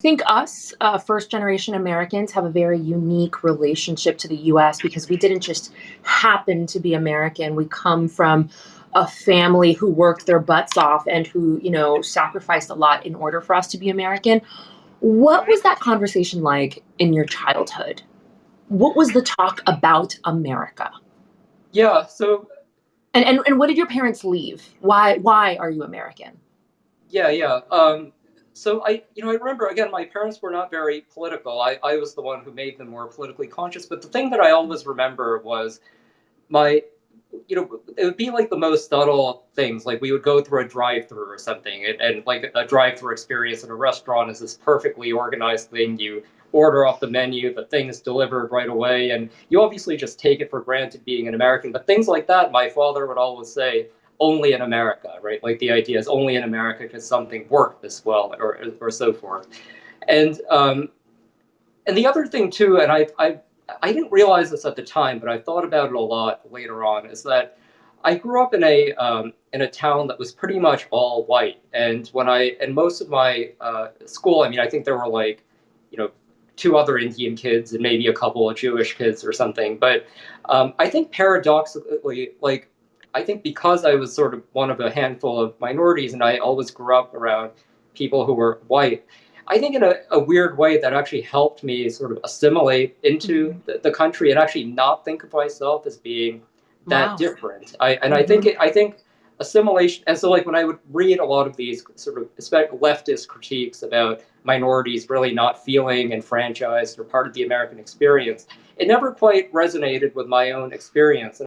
I think us, first generation Americans, have a very unique relationship to the US because we didn't just happen to be American. We come from a family who worked their butts off and who, sacrificed a lot in order for us to be American. What was that conversation like in your childhood? What was the talk about America? Yeah, so And what did your parents leave? Why are you American? yeah. So I remember again, my parents were not very political. I was the one who made them more politically conscious. But the thing that I always remember was my, it would be like the most subtle things. Like we would go through a drive-through or something, and like a drive-through experience in a restaurant is this perfectly organized thing. You order off the menu, the thing is delivered right away, and you obviously just take it for granted being an American. But things like that, my father would always say, only in America, right? Like the idea is only in America could something work this well, or so forth. And and the other thing too, and I didn't realize this at the time, but I thought about it a lot later on, is that I grew up in a town that was pretty much all white, and most of my school, I mean, I think there were like, you know, two other Indian kids and maybe a couple of Jewish kids or something, but I think paradoxically, like, I think because I was sort of one of a handful of minorities, and I always grew up around people who were white. I think in a weird way that actually helped me sort of assimilate into Mhm. the country and actually not think of myself as being that Wow. different. Hmm. I think assimilation, and so like when I would read a lot of these sort of leftist critiques about minorities really not feeling enfranchised or part of the American experience, it never quite resonated with my own experience.